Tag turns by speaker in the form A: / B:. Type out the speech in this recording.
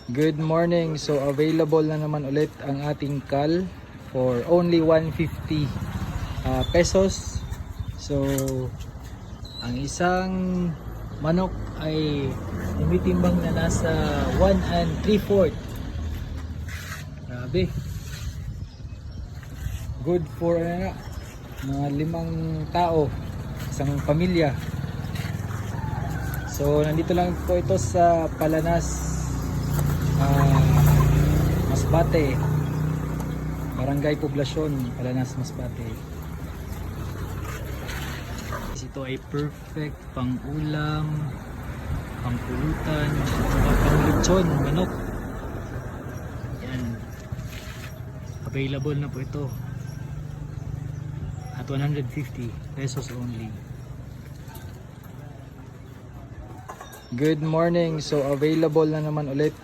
A: Good morning. So available na naman ulit ang ating kal for only 150 pesos. So ang isang manok ay lumitimbang na nasa 1 3/4. Grabe. Good for mga 5 tao, isang pamilya. So nandito lang po ito sa Palanas, Masbate, Barangay Poblasyon, Palanas, Masbate. Ito ay perfect pang ulam, pang pulutan, pang lechon, manok. Yan. Available na po ito at 150 pesos only. Good morning. So available na naman ulit